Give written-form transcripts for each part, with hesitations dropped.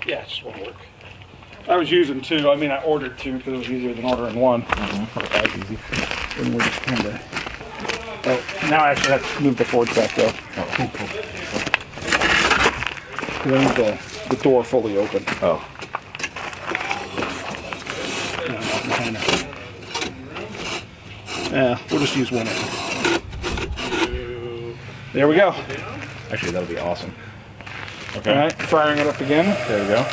Yeah, just one work. I was using 2. I mean, I ordered 2 because it was easier than ordering 1. Or as easy. And we're just kind of. Oh, now I actually have to move the forge back though. I need the door fully open. Oh. Yeah, we'll just use 1 of them. There we go. Actually, that'll be awesome. Okay. All right, firing it up again. There we go.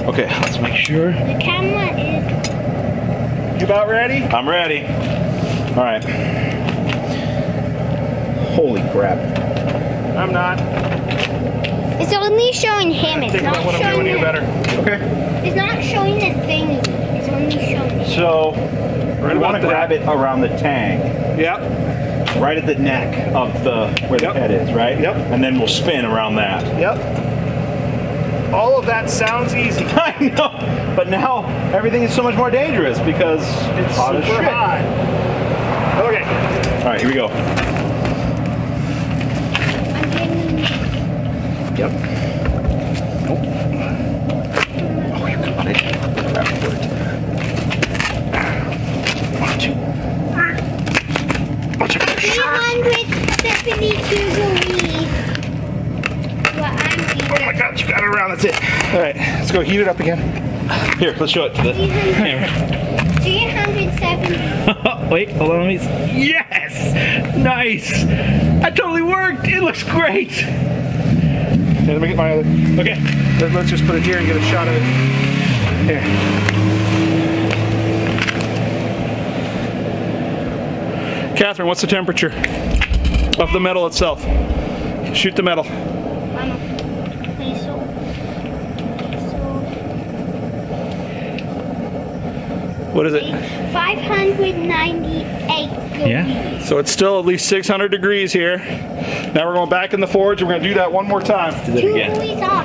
Okay, let's make sure. The camera is... You about ready? I'm ready. All right. Holy crap. I'm not. It's only showing him. It's Think not about what I'm showing doing, you better. Okay. It's not showing the thing. It's only showing him. So, Right we want about to grab that. it around the tang, Yep. right at the neck of where Yep. the head is, right? Yep. And then we'll spin around that. Yep. All of that sounds easy. I know, but now everything is so much more dangerous because it's hot as Super shit. hot. Okay. All right, here we go. I'm getting... Yep. Nope. Oh, you got it. That worked. 1, 2, 3. Watch out. 372 degrees. What I'm Oh my God, you got it around. That's it. All right, let's go heat it up again. Here, let's show it to the camera. 370. Wait, hold on, let me. Yes! Nice! That totally worked! It looks great! Okay, let me get my other. Okay, let's just put it here and get a shot of it. Here. Catherine, what's the temperature of the metal itself? Shoot the metal. What is it? 598 degrees. Yeah. So it's still at least 600 degrees here. Now we're going back in the forge and we're going to do that one more time. Do that 2 again. degrees off.